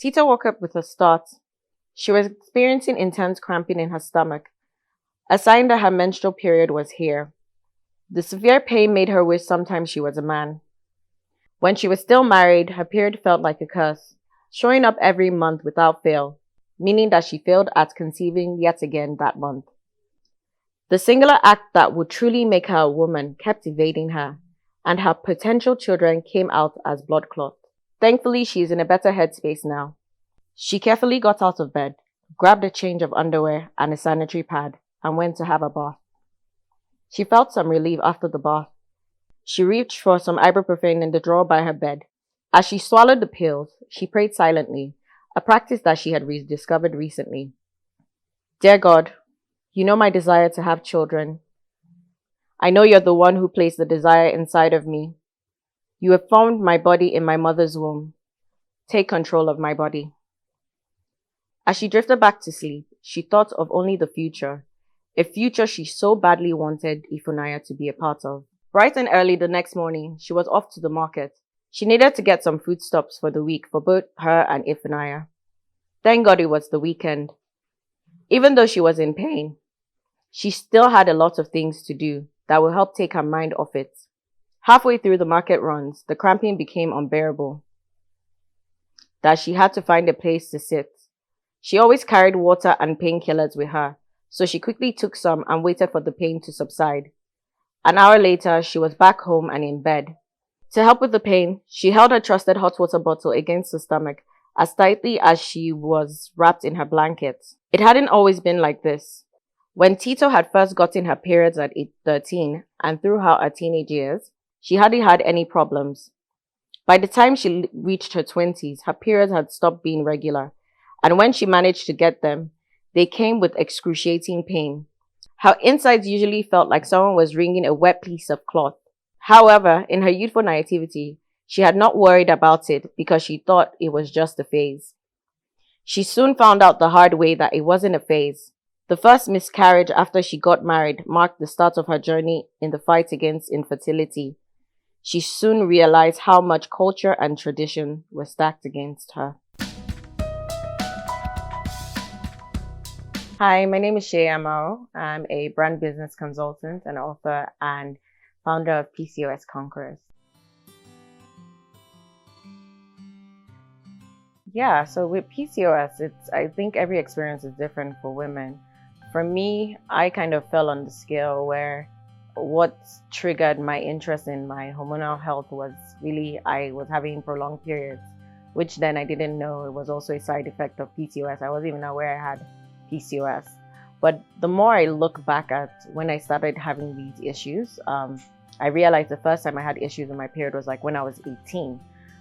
Tita woke up with a start. She was experiencing intense cramping in her stomach, a sign that her menstrual period was here. The severe pain made her wish sometimes she was a man. When she was still married, her period felt like a curse, showing up every month without fail, meaning that she failed at conceiving yet again that month. The singular act that would truly make her a woman kept evading her, and her potential children came out as blood clots. Thankfully, she is in a better headspace now. She carefully got out of bed, grabbed a change of underwear and a sanitary pad, and went to have a bath. She felt some relief after the bath. She reached for some ibuprofen in the drawer by her bed. As she swallowed the pills, she prayed silently, a practice that she had rediscovered recently. Dear God, you know my desire to have children. I know you're the one who placed the desire inside of me. You have formed my body in my mother's womb. Take control of my body. As she drifted back to sleep, she thought of only the future, a future she so badly wanted Ifunanya to be a part of. Bright and early the next morning, she was off to the market. She needed to get some foodstuffs for the week for both her and Ifunanya. Thank God it was the weekend. Even though she was in pain, she still had a lot of things to do that would help take her mind off it. Halfway through the market runs, the cramping became unbearable, that she had to find a place to sit. She always carried water and painkillers with her, so she quickly took some and waited for the pain to subside. An hour later, she was back home and in bed. To help with the pain, she held her trusted hot water bottle against her stomach as tightly as she was wrapped in her blanket. It hadn't always been like this. When Tito had first gotten her periods at 13 and throughout her teenage years, she hardly had any problems. By the time she reached her 20s, her periods had stopped being regular, and when she managed to get them, they came with excruciating pain. Her insides usually felt like someone was wringing a wet piece of cloth. However, in her youthful naivety, she had not worried about it because she thought it was just a phase. She soon found out the hard way that it wasn't a phase. The first miscarriage after she got married marked the start of her journey in the fight against infertility. She soon realized how much culture and tradition were stacked against her. Hi, my name is Omao. I'm a brand business consultant and author and founder of PCOS Conquerors. Yeah, so with PCOS, I think every experience is different for women. For me, I kind of fell on the scale where what triggered my interest in my hormonal health was really I was having prolonged periods, which then I didn't know it was also a side effect of PCOS. I wasn't even aware I had PCOS. But the more I look back at when I started having these issues, I realized the first time I had issues with my period was like when I was 18.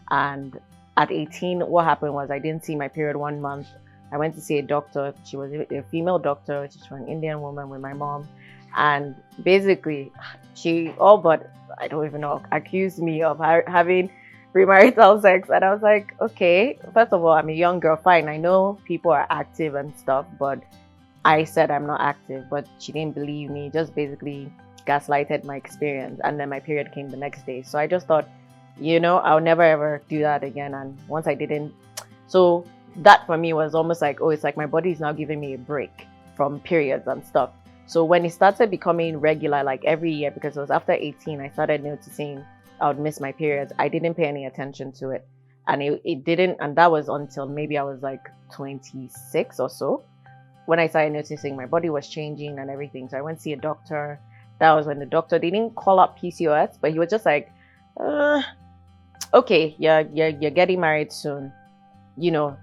And at 18, what happened was I didn't see my period 1 month. I went to see a doctor. She was a female doctor. She's an Indian woman with my mom. And basically, she all but, I don't even know, accused me of having premarital sex. And I was like, okay, first of all, I'm a young girl, fine. I know people are active and stuff, but I said I'm not active. But she didn't believe me, just basically gaslighted my experience. And then my period came the next day. So I just thought, I'll never ever do that again. And once I didn't, so that for me was almost like, oh, it's like my body is now giving me a break from periods and stuff. So when it started becoming regular, like every year, because it was after 18, I started noticing I would miss my periods. I didn't pay any attention to it. And it didn't, and that was until maybe I was like 26 or so, when I started noticing my body was changing and everything. So I went to see a doctor. That was when the doctor, they didn't call up PCOS, but he was just like, okay, you're getting married soon.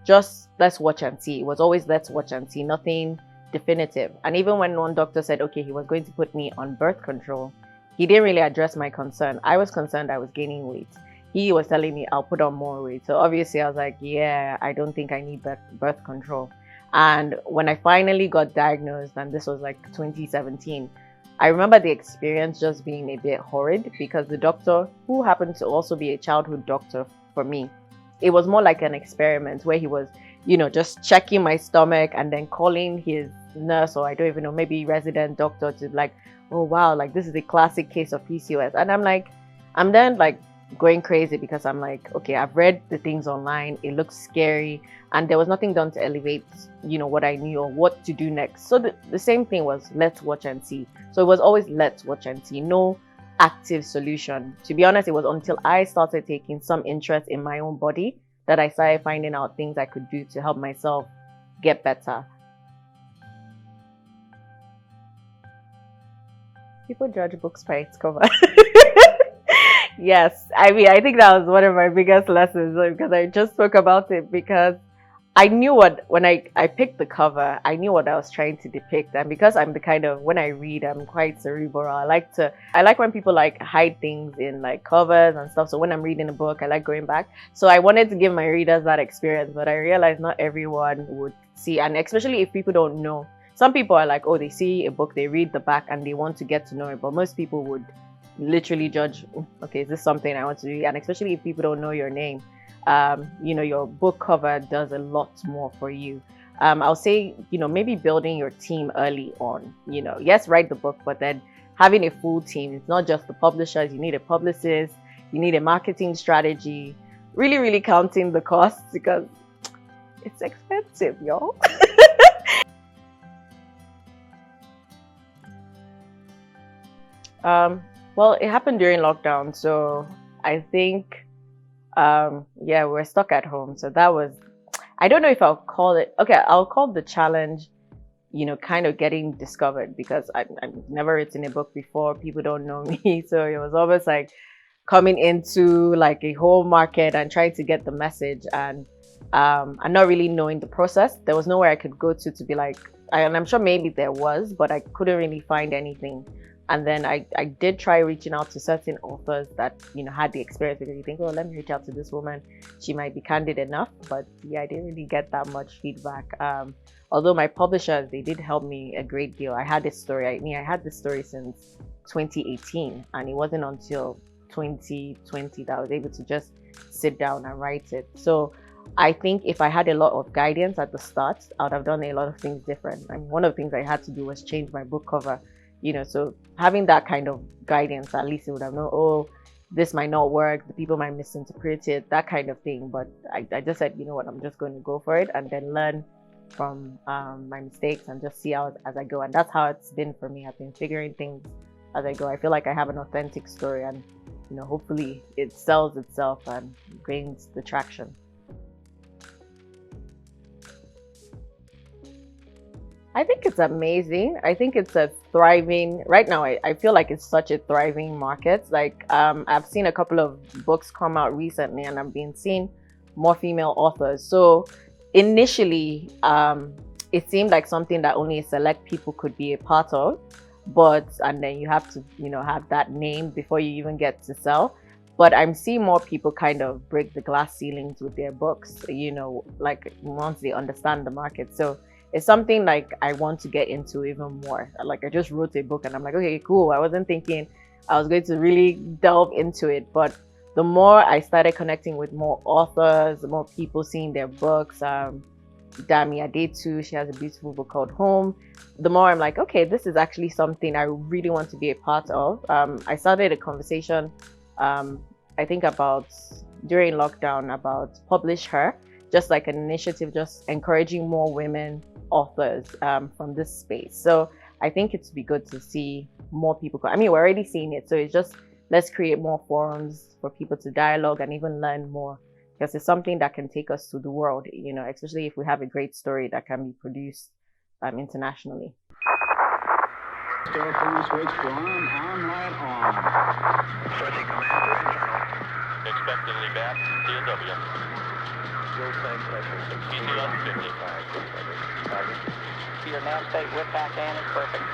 Just let's watch and see. It was always let's watch and see, nothing definitive. And even when one doctor said, okay, he was going to put me on birth control, he didn't really address my concern. I was concerned I was gaining weight. He was telling me I'll put on more weight. So obviously I was like, yeah, I don't think I need birth control. And when I finally got diagnosed, and this was like 2017, I remember the experience just being a bit horrid because the doctor, who happened to also be a childhood doctor for me, it was more like an experiment where he was, just checking my stomach and then calling his nurse, or I don't even know, maybe resident doctor to like, oh wow, like this is a classic case of PCOS. And I'm then going crazy because I'm like, okay, I've read the things online, it looks scary, and there was nothing done to elevate, what I knew or what to do next. So the same thing was let's watch and see. So it was always let's watch and see, no active solution. To be honest, it was until I started taking some interest in my own body that I started finding out things I could do to help myself get better. People judge books by its cover. Yes, I mean, I think that was one of my biggest lessons because I just spoke about it because I knew when I picked the cover, I knew what I was trying to depict. And because I'm the kind of, when I read, I'm quite cerebral. I like when people like hide things in like covers and stuff. So when I'm reading a book, I like going back. So I wanted to give my readers that experience, but I realized not everyone would see. And especially if people don't know. Some people are like, oh, they see a book, they read the back and they want to get to know it. But most people would literally judge, okay, is this something I want to read? And especially if people don't know your name, your book cover does a lot more for you. I'll say, maybe building your team early on, yes, write the book, but then having a full team. It's not just the publishers. You need a publicist, you need a marketing strategy, really, really counting the costs because it's expensive, y'all. Well, it happened during lockdown, so I think, yeah, we're stuck at home. So that was, I don't know if I'll call it, okay, I'll call the challenge, kind of getting discovered because I've never written a book before. People don't know me. So it was almost like coming into like a whole market and trying to get the message and not really knowing the process. There was nowhere I could go to be like, and I'm sure maybe there was, but I couldn't really find anything. And then I did try reaching out to certain authors that, had the experience because you think, oh, let me reach out to this woman. She might be candid enough. But yeah, I didn't really get that much feedback. Although my publishers, they did help me a great deal. I had this story. I had this story since 2018. And it wasn't until 2020 that I was able to just sit down and write it. So I think if I had a lot of guidance at the start, I would have done a lot of things different. I mean, one of the things I had to do was change my book cover. So having that kind of guidance, at least it would have known, oh, this might not work, the people might misinterpret it, that kind of thing. But I just said, you know what, I'm just going to go for it and then learn from my mistakes and just see how as I go. And that's how it's been for me. I've been figuring things as I go. I feel like I have an authentic story and, hopefully it sells itself and gains the traction. I think it's amazing. I think it's a thriving, right now, I feel like it's such a thriving market. Like, I've seen a couple of books come out recently and I've been seeing more female authors. So initially, it seemed like something that only a select people could be a part of. And then you have to, have that name before you even get to sell. But I'm seeing more people kind of break the glass ceilings with their books, like once they understand the market. So it's something like I want to get into even more. Like I just wrote a book and I'm like, okay, cool. I wasn't thinking I was going to really delve into it. But the more I started connecting with more authors, the more people seeing their books, Dami Adetu, she has a beautiful book called Home. The more I'm like, okay, this is actually something I really want to be a part of. I started a conversation, I think during lockdown about Publish Her, just like an initiative, just encouraging more women authors from this space. So I think it's be good to see more people. I mean, we're already seeing it. So it's just, let's create more forums for people to dialogue and even learn more, because it's something that can take us to the world, especially if we have a great story that can be produced internationally. Switch to on, light on. Switching command to internal. Expectedly back, DW. Fuel tank pressure 60 on 55. Your nav state with back and is perfect.